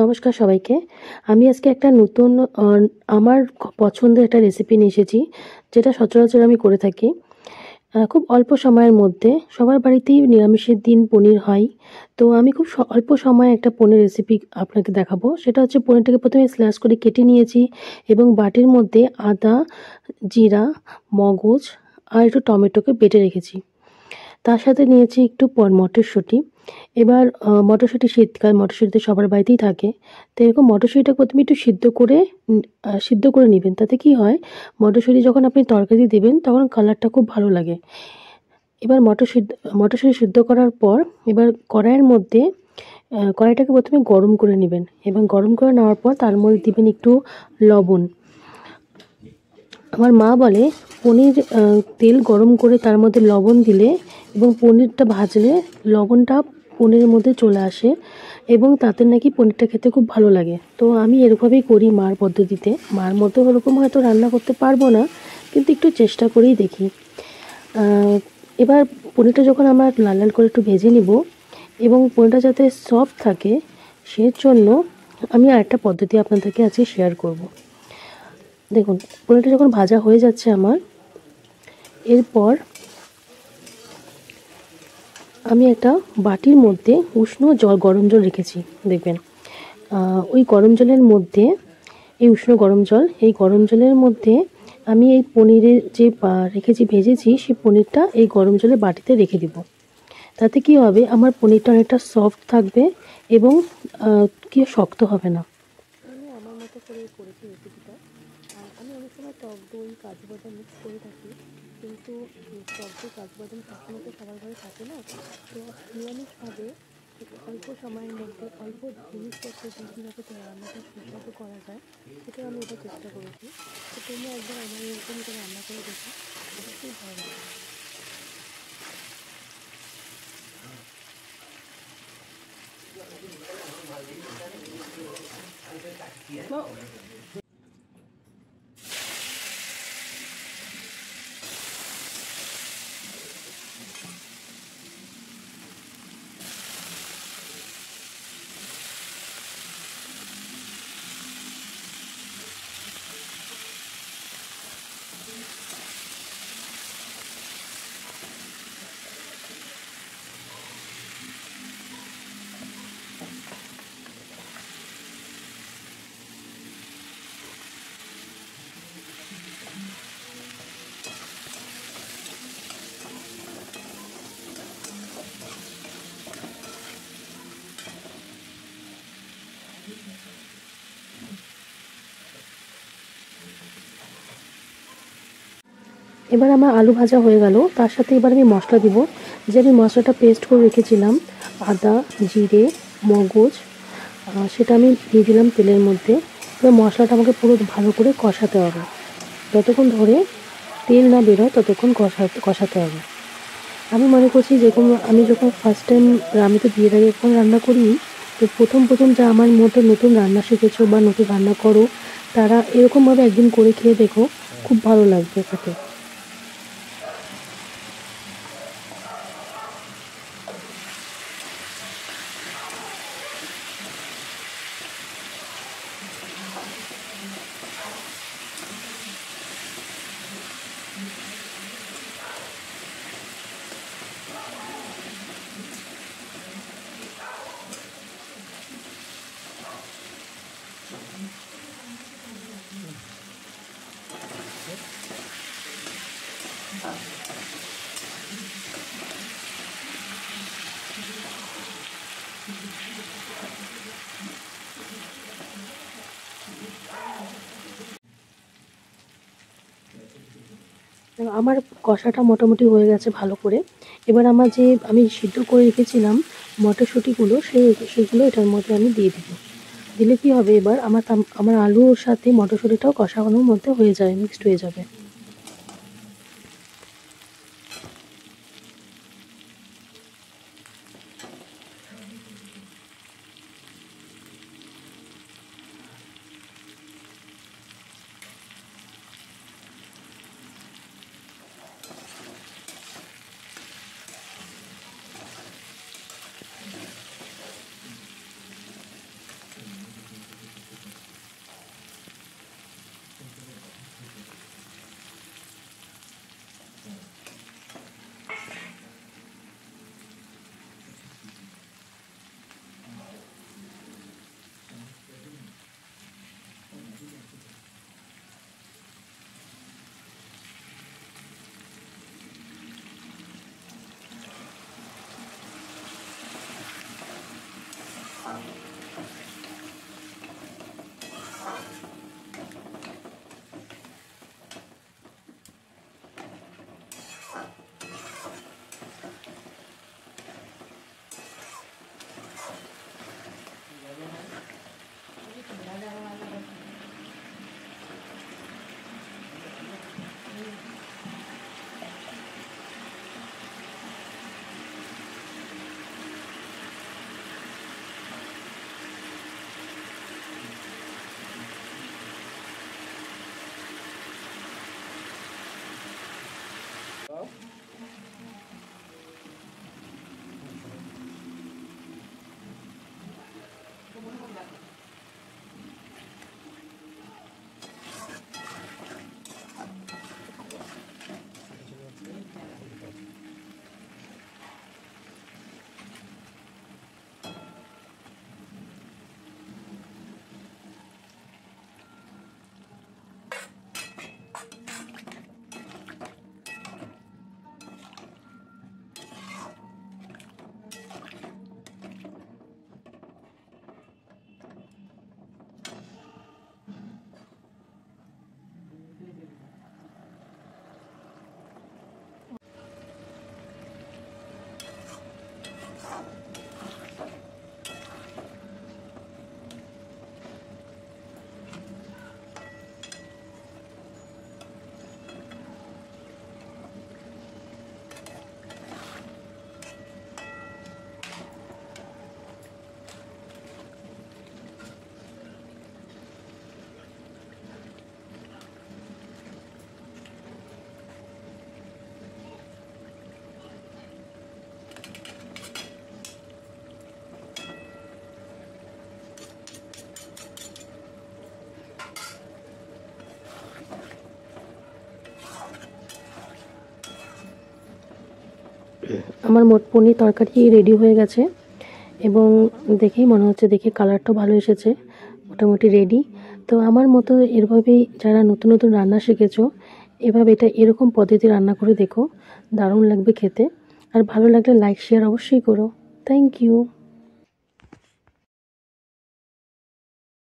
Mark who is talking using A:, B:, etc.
A: নমস্কার সবাইকে। আমি আজকে একটা নতুন আ আমার পছন্দের একটা রেসিপি নিয়ে এসেছি, যেটা সচরাচর আমি করে থাকি। খুব অল্প সময়ের মধ্যে সবার বাড়িতেই নিরামিষের দিন পনির হয়। তো আমি খুব অল্প সময়ে একটা পনির রেসিপি আপনাকে দেখাবো। সেটা হচ্ছে পনিরটাকে ১ম এ স্ল্যাশ করে কেটে নিয়েছি এবং বাটির মধ্যে আদা, জিরা, মগজ আর একটু টমেটোকে বেটে রেখেছি। তার সাথে নিয়েছি একটু মটরশুঁটি। এবার মটরশুঁটি শীতকাল, মটরশুঁটি তো সবার বাড়িতেই থাকে। তো এরকম মটরশুঁটিটা ১ম এ একটু সিদ্ধ করে নিবেন। তাতে কি হয়, মটরশুঁটি যখন আপনি তরকারিতে দিবেন তখন কালারটা খুব ভালো লাগে। এবার মটরশুঁটি সিদ্ধ করার পর এবার কড়াইয়ের মধ্যে কড়াইটাকে ১ম এ গরম করে নিবেন এবং গরম করে নেওয়ার পর তার মধ্যে দিবেন একটু লবণ। আমার মা বলে পনির তেল গরম করে তার মধ্যে লবণ দিলে এবং পনিরটা ভাজলে লবণটা পনিরের মধ্যে চলে আসে এবং তাতে নাকি পনিরটা খেতে খুব ভালো লাগে। তো আমি এরকমই করি মার পদ্ধতিতে। মার মতো ওরকম হয়তো রান্না করতে পারবো না, কিন্তু একটু চেষ্টা করেই দেখি। এবার পনিরটা যখন আমরা লাল লাল করে একটু ভেজে নিব এবং পনিরটা যাতে সফট থাকে, সেজন্য আমি আরেকটা পদ্ধতি আপনাদেরকে আজকে শেয়ার করব। দেখুন, পনিরটা যখন ভাজা হয়ে যাচ্ছে আমার, এরপর আমি একটা বাটির মধ্যে উষ্ণ জল, গরম জল রেখেছি। দেখবেন ওই গরম জলের মধ্যে, এই উষ্ণ গরম জল, এই গরম জলের মধ্যে আমি এই পনিরের যে রেখেছি ভেজেছি, সেই পনিরটা এই গরম জলে বাটিতে রেখে দিব। তাতে কি হবে, আমার পনিরটা অনেকটা সফট থাকবে এবং কি শক্ত হবে না। আমি আমার মতো করে করেছি রেসিপিটা। আমি অনেক সময় টক দই, কাজু বাদাম মিক্স করে থাকি, কিন্তু টক দই, কাজু বাদাম সবসময় তো সবার ঘরে থাকে না। তো নিরামিষভাবে অল্প সময়ের মধ্যে অল্প জিনিসপত্র দিয়ে কীভাবে রান্নাটা সুস্বাদু করা যায়, সেটা আমি এটা চেষ্টা করেছি। তো তোমরা একবার আমার এরকম করে রান্না করে দেখো, অবশ্যই ভালো লাগবে। এবার আমার আলু ভাজা হয়ে গেল। তার সাথে এবার আমি মশলা দিব। যে আমি মশলাটা পেস্ট করে রেখেছিলাম, আদা, জিরে, মগজ, সেটা আমি দিয়ে দিলাম তেলের মধ্যে। এবার মশলাটা আমাকে পুরো ভালো করে কষাতে হবে। যতক্ষণ ধরে তেল না বেরোয় ততক্ষণ কষাতে হবে। আমি মনে করছি, যেরকম আমি যখন ফার্স্ট টাইম, আমি তো বিয়ের আগে এখন রান্না করি, তো প্রথম যা আমার মতো নতুন রান্না শিখেছো বা নতুন রান্না করো, তারা এরকমভাবে একদিন করে খেয়ে দেখো, খুব ভালো লাগবে খেতে। আমার কষাটা মোটামুটি হয়ে গেছে ভালো করে। এবার আমার যে আমি সিদ্ধ করে রেখেছিলাম মটরশুঁটিগুলো, সেগুলো এটার মধ্যে আমি দিয়ে দিব। দিলে কি হবে, এবার আমার আলুর সাথে মটরশুঁটিটাও কষানোর মধ্যে হয়ে যাবে, মিক্সড হয়ে যাবে। দাও। আমার মোট পনির তরকারি রেডি হয়ে গেছে এবং দেখেই মনে হচ্ছে, দেখে কালারটাও ভালো এসেছে, মোটামুটি রেডি। তো আমার মতো এভাবেই যারা নতুন নতুন রান্না শিখেছো, এভাবে এটা এরকম পদ্ধতি রান্না করে দেখো, দারুণ লাগবে খেতে। আর ভালো লাগলে লাইক শেয়ার অবশ্যই করো। Thank you.